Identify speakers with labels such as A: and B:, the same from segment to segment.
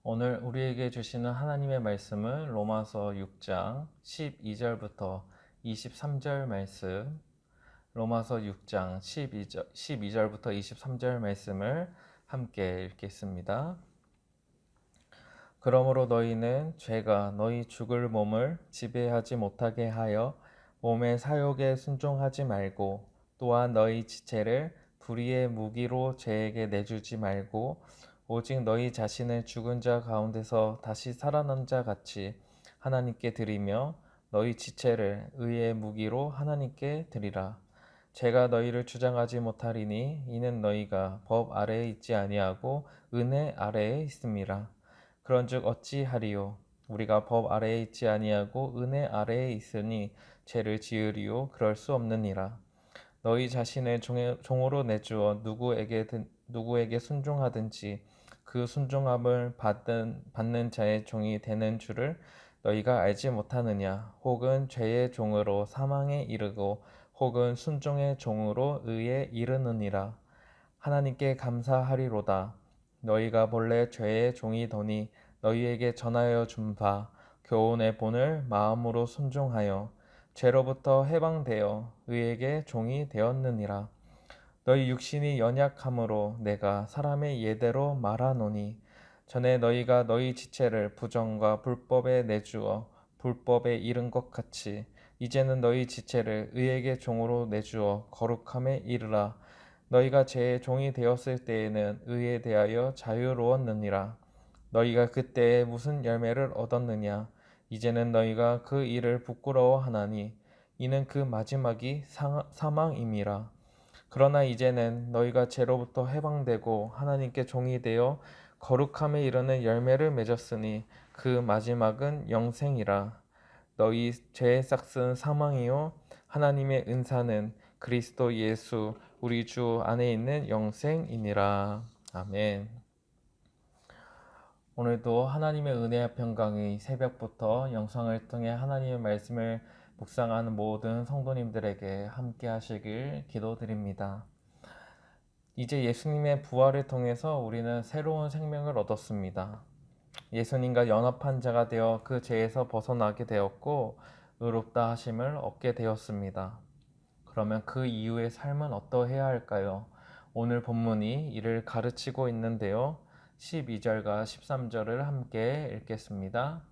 A: 오늘 우리에게 주시는 하나님의 말씀은 로마서 6장 12절부터 23절 말씀, 로마서 6장 12절부터 23절 말씀을 함께 읽겠습니다. 그러므로 너희는 죄가 너희 죽을 몸을 지배하지 못하게 하여 몸의 사욕에 순종하지 말고, 또한 너희 지체를 불의의 무기로 죄에게 내주지 말고, 오직 너희 자신을 죽은 자 가운데서 다시 살아난 자 같이 하나님께 드리며, 너희 지체를 의의 무기로 하나님께 드리라. 죄가 너희를 주장하지 못하리니 이는 너희가 법 아래에 있지 아니하고 은혜 아래에 있음이라. 그런즉 어찌하리요? 우리가 법 아래에 있지 아니하고 은혜 아래에 있으니 죄를 지으리요? 그럴 수 없느니라. 너희 자신을 종으로 내주어 누구에게 순종하든지 그 순종함을 받는 자의 종이 되는 줄을 너희가 알지 못하느냐? 혹은 죄의 종으로 사망에 이르고 혹은 순종의 종으로 의에 이르느니라. 하나님께 감사하리로다. 너희가 본래 죄의 종이더니 너희에게 전하여 준 바 교훈의 본을 마음으로 순종하여 죄로부터 해방되어 의에게 종이 되었느니라. 너희 육신이 연약함으로 내가 사람의 예대로 말하노니, 전에 너희가 너희 지체를 부정과 불법에 내주어 불법에 이른 것 같이 이제는 너희 지체를 의에게 종으로 내주어 거룩함에 이르라. 너희가 죄의 종이 되었을 때에는 의에 대하여 자유로웠느니라. 너희가 그때에 무슨 열매를 얻었느냐? 이제는 너희가 그 일을 부끄러워하나니 이는 그 마지막이 사망임이라. 그러나 이제는 너희가 죄로부터 해방되고 하나님께 종이 되어 거룩함에 이르는 열매를 맺었으니 그 마지막은 영생이라. 너희 죄의 싹은 사망이요 하나님의 은사는 그리스도 예수 우리 주 안에 있는 영생이니라. 아멘. 오늘도 하나님의 은혜와 평강이 새벽부터 영상을 통해 하나님의 말씀을 묵상하는 모든 성도님들에게 함께 하시길 기도드립니다. 이제 예수님의 부활을 통해서 우리는 새로운 생명을 얻었습니다. 예수님과 연합한 자가 되어 그 죄에서 벗어나게 되었고 의롭다 하심을 얻게 되었습니다. 그러면 그 이후의 삶은 어떠해야 할까요? 오늘 본문이 이를 가르치고 있는데요. 12절과 13절을 함께 읽겠습니다.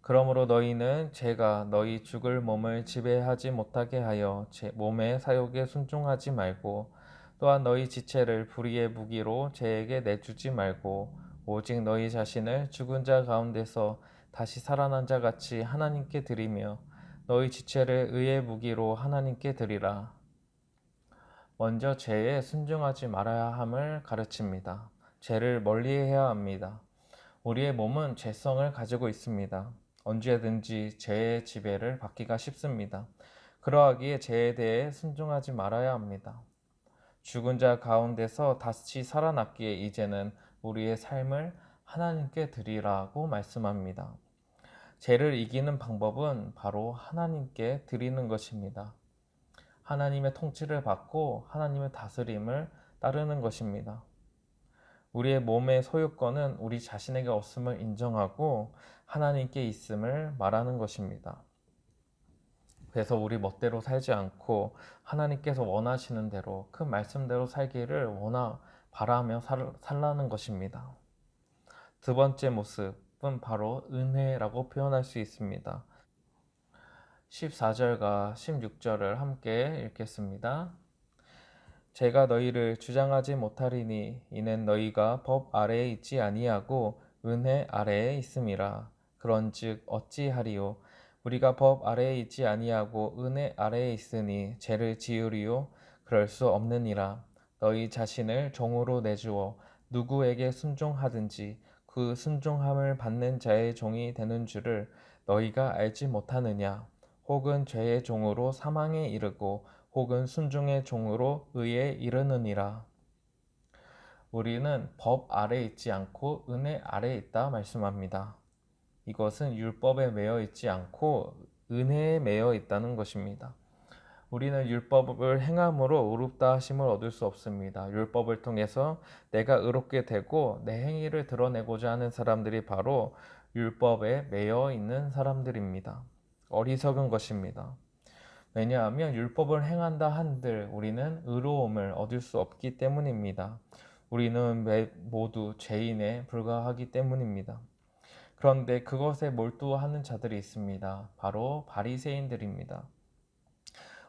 A: 그러므로 너희는 죄가 너희 죽을 몸을 지배하지 못하게 하여 몸의 사욕에 순종하지 말고, 또한 너희 지체를 불의의 무기로 죄에게 내주지 말고, 오직 너희 자신을 죽은 자 가운데서 다시 살아난 자 같이 하나님께 드리며 너희 지체를 의의 무기로 하나님께 드리라. 먼저 죄에 순종하지 말아야 함을 가르칩니다. 죄를 멀리해야 합니다. 우리의 몸은 죄성을 가지고 있습니다. 언제든지 죄의 지배를 받기가 쉽습니다. 그러하기에 죄에 대해 순종하지 말아야 합니다. 죽은 자 가운데서 다시 살아났기에 이제는 우리의 삶을 하나님께 드리라고 말씀합니다. 죄를 이기는 방법은 바로 하나님께 드리는 것입니다. 하나님의 통치를 받고 하나님의 다스림을 따르는 것입니다. 우리의 몸의 소유권은 우리 자신에게 없음을 인정하고 하나님께 있음을 말하는 것입니다. 그래서 우리 멋대로 살지 않고 하나님께서 원하시는 대로 그 말씀대로 살기를 바라며 살라는 것입니다. 두 번째 모습은 바로 은혜라고 표현할 수 있습니다. 14절과 16절을 함께 읽겠습니다. 제가 너희를 주장하지 못하리니 이는 너희가 법 아래에 있지 아니하고 은혜 아래에 있음이라. 그런즉 어찌하리요? 우리가 법 아래에 있지 아니하고 은혜 아래에 있으니 죄를 지으리요? 그럴 수 없느니라. 너희 자신을 종으로 내주어 누구에게 순종하든지 그 순종함을 받는 자의 종이 되는 줄을 너희가 알지 못하느냐? 혹은 죄의 종으로 사망에 이르고 혹은 순종의 종으로 의에 이르느니라. 우리는 법 아래 있지 않고 은혜 아래 있다 말씀합니다. 이것은 율법에 매여 있지 않고 은혜에 매여 있다는 것입니다. 우리는 율법을 행함으로 의롭다 하심을 얻을 수 없습니다. 율법을 통해서 내가 의롭게 되고 내 행위를 드러내고자 하는 사람들이 바로 율법에 매여 있는 사람들입니다. 어리석은 것입니다. 왜냐하면 율법을 행한다 한들 우리는 의로움을 얻을 수 없기 때문입니다. 우리는 모두 죄인에 불과하기 때문입니다. 그런데 그것에 몰두하는 자들이 있습니다. 바로 바리새인들입니다.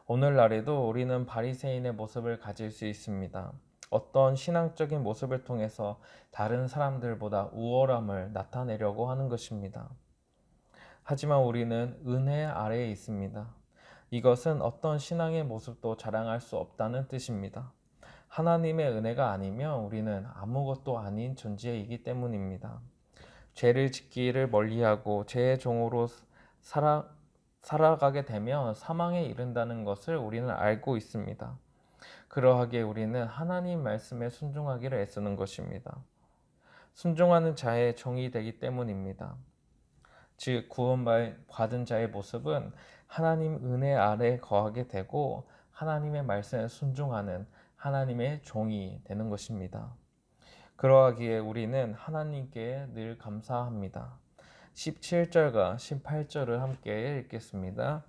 A: 오늘날에도 우리는 바리새인의 모습을 가질 수 있습니다. 어떤 신앙적인 모습을 통해서 다른 사람들보다 우월함을 나타내려고 하는 것입니다. 하지만 우리는 은혜 아래에 있습니다. 이것은 어떤 신앙의 모습도 자랑할 수 없다는 뜻입니다. 하나님의 은혜가 아니면 우리는 아무것도 아닌 존재이기 때문입니다. 죄를 짓기를 멀리하고 죄의 종으로 살아가게 되면 사망에 이른다는 것을 우리는 알고 있습니다. 그러하기에 우리는 하나님 말씀에 순종하기를 애쓰는 것입니다. 순종하는 자의 종이 되기 때문입니다. 즉 구원받은 자의 모습은 하나님 은혜 아래 거하게 되고 하나님의 말씀에 순종하는 하나님의 종이 되는 것입니다. 그러하기에 우리는 하나님께 늘 감사합니다. 17절과 18절을 함께 읽겠습니다.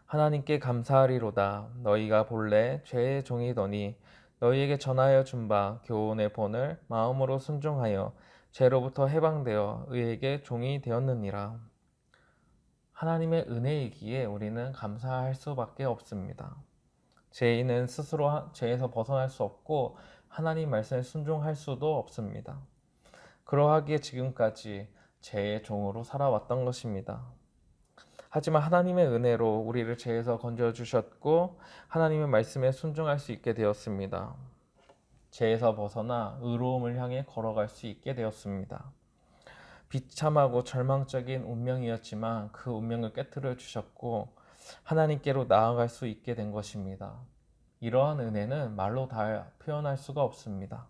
A: 하나님께 감사하리로다. 너희가 본래 죄의 종이더니 너희에게 전하여 준 바 교훈의 본을 마음으로 순종하여 죄로부터 해방되어 의에게 종이 되었느니라. 하나님의 은혜이기에 우리는 감사할 수밖에 없습니다. 죄인은 스스로 죄에서 벗어날 수 없고 하나님 말씀에 순종할 수도 없습니다. 그러하기에 지금까지 죄의 종으로 살아왔던 것입니다. 하지만 하나님의 은혜로 우리를 죄에서 건져주셨고 하나님의 말씀에 순종할 수 있게 되었습니다. 죄에서 벗어나 의로움을 향해 걸어갈 수 있게 되었습니다. 비참하고 절망적인 운명이었지만 그 운명을 깨트려 주셨고 하나님께로 나아갈 수 있게 된 것입니다. 이러한 은혜는 말로 다 표현할 수가 없습니다.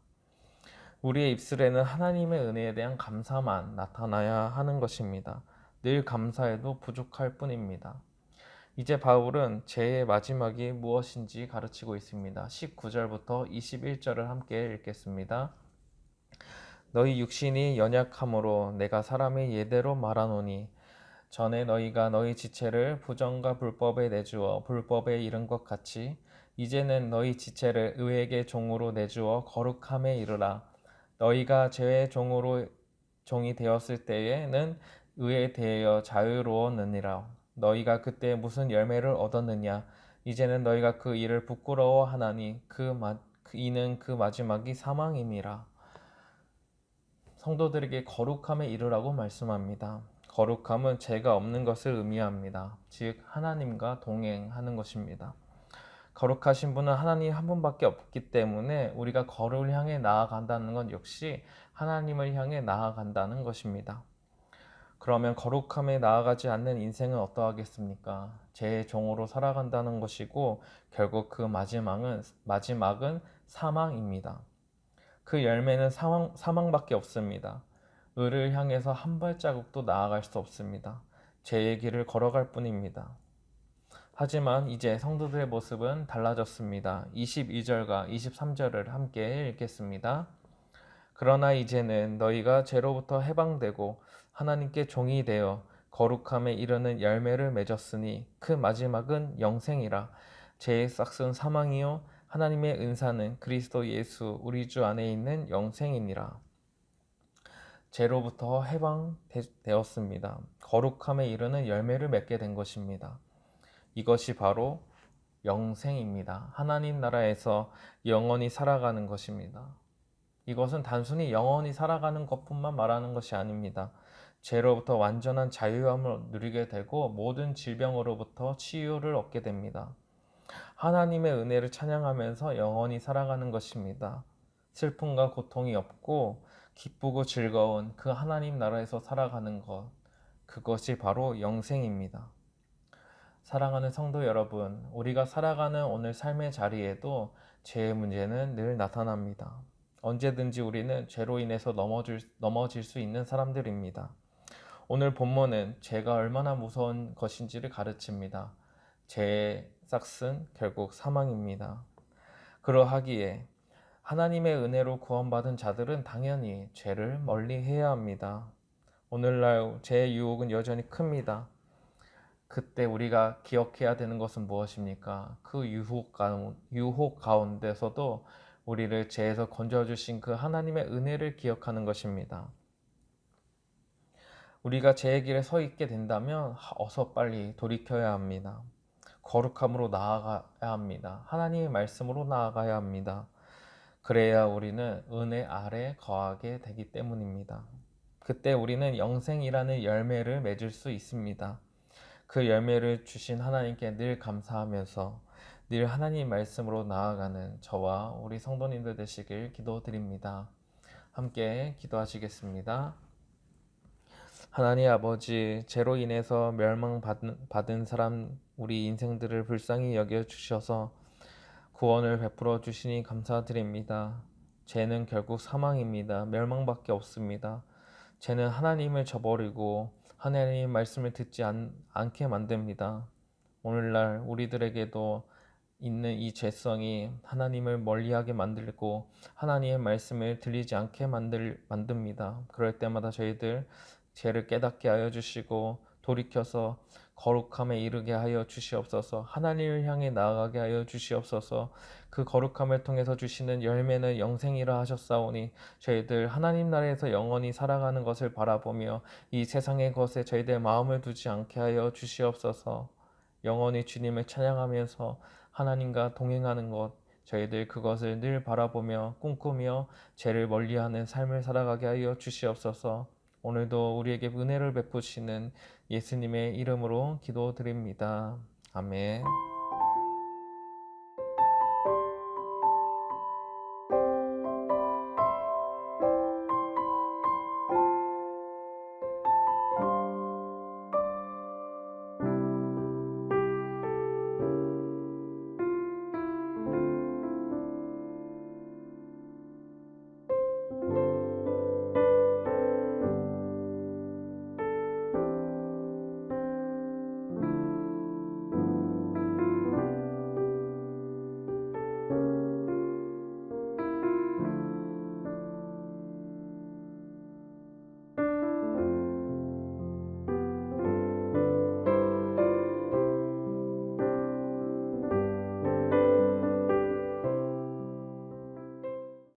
A: 우리의 입술에는 하나님의 은혜에 대한 감사만 나타나야 하는 것입니다. 늘 감사해도 부족할 뿐입니다. 이제 바울은 죄의 마지막이 무엇인지 가르치고 있습니다. 19절부터 21절을 함께 읽겠습니다. 너희 육신이 연약함으로 내가 사람의 예대로 말하노니 전에 너희가 너희 지체를 부정과 불법에 내주어 불법에 이른 것 같이 이제는 너희 지체를 의에게 종으로 내주어 거룩함에 이르라. 너희가 죄의 종이 되었을 때에는 의에 대하여 자유로웠느니라. 너희가 그때 무슨 열매를 얻었느냐? 이제는 너희가 그 일을 부끄러워하나니 이는 그 마지막이 사망임이라. 성도들에게 거룩함에 이르라고 말씀합니다. 거룩함은 죄가 없는 것을 의미합니다. 즉 하나님과 동행하는 것입니다. 거룩하신 분은 하나님 한 분밖에 없기 때문에 우리가 거룩을 향해 나아간다는 건 역시 하나님을 향해 나아간다는 것입니다. 그러면 거룩함에 나아가지 않는 인생은 어떠하겠습니까? 죄의 종으로 살아간다는 것이고 결국 그 마지막은 사망입니다. 그 열매는 사망밖에 없습니다. 의를 향해서 한 발자국도 나아갈 수 없습니다. 죄의 길을 걸어갈 뿐입니다. 하지만 이제 성도들의 모습은 달라졌습니다. 22절과 23절을 함께 읽겠습니다. 그러나 이제는 너희가 죄로부터 해방되고 하나님께 종이 되어 거룩함에 이르는 열매를 맺었으니 그 마지막은 영생이라. 죄의 싹은 사망이요 하나님의 은사는 그리스도 예수 우리 주 안에 있는 영생이니라. 죄로부터 해방되었습니다. 거룩함에 이르는 열매를 맺게 된 것입니다. 이것이 바로 영생입니다. 하나님 나라에서 영원히 살아가는 것입니다. 이것은 단순히 영원히 살아가는 것뿐만 말하는 것이 아닙니다. 죄로부터 완전한 자유함을 누리게 되고 모든 질병으로부터 치유를 얻게 됩니다. 하나님의 은혜를 찬양하면서 영원히 살아가는 것입니다. 슬픔과 고통이 없고 기쁘고 즐거운 그 하나님 나라에서 살아가는 것, 그것이 바로 영생입니다. 사랑하는 성도 여러분, 우리가 살아가는 오늘 삶의 자리에도 죄의 문제는 늘 나타납니다. 언제든지 우리는 죄로 인해서 넘어질 수 있는 사람들입니다. 오늘 본문은 죄가 얼마나 무서운 것인지를 가르칩니다. 죄의 싹슨 결국 사망입니다. 그러하기에 하나님의 은혜로 구원받은 자들은 당연히 죄를 멀리해야 합니다. 오늘날 죄의 유혹은 여전히 큽니다. 그때 우리가 기억해야 되는 것은 무엇입니까? 그 유혹 가운데서도 우리를 죄에서 건져주신 그 하나님의 은혜를 기억하는 것입니다. 우리가 죄의 길에 서 있게 된다면 어서 빨리 돌이켜야 합니다. 거룩함으로 나아가야 합니다. 하나님의 말씀으로 나아가야 합니다. 그래야 우리는 은혜 아래 거하게 되기 때문입니다. 그때 우리는 영생이라는 열매를 맺을 수 있습니다. 그 열매를 주신 하나님께 늘 감사하면서 늘 하나님 말씀으로 나아가는 저와 우리 성도님들 되시길 기도드립니다. 함께 기도하시겠습니다. 하나님 아버지, 죄로 인해서 멸망받은 사람 우리 인생들을 불쌍히 여겨 주셔서 구원을 베풀어 주시니 감사드립니다. 죄는 결국 사망입니다. 멸망밖에 없습니다. 죄는 하나님을 저버리고 하나님의 말씀을 듣지 않게 만듭니다. 오늘날 우리들에게도 있는 이 죄성이 하나님을 멀리하게 만들고 하나님의 말씀을 들리지 않게 만듭니다. 그럴 때마다 저희들 죄를 깨닫게 하여 주시고 돌이켜서 거룩함에 이르게 하여 주시옵소서. 하나님을 향해 나아가게 하여 주시옵소서. 그 거룩함을 통해서 주시는 열매는 영생이라 하셨사오니 저희들 하나님 나라에서 영원히 살아가는 것을 바라보며 이 세상의 것에 저희들 마음을 두지 않게 하여 주시옵소서. 영원히 주님을 찬양하면서 하나님과 동행하는 것, 저희들 그것을 늘 바라보며 꿈꾸며 죄를 멀리하는 삶을 살아가게 하여 주시옵소서. 오늘도 우리에게 은혜를 베푸시는 예수님의 이름으로 기도드립니다. 아멘.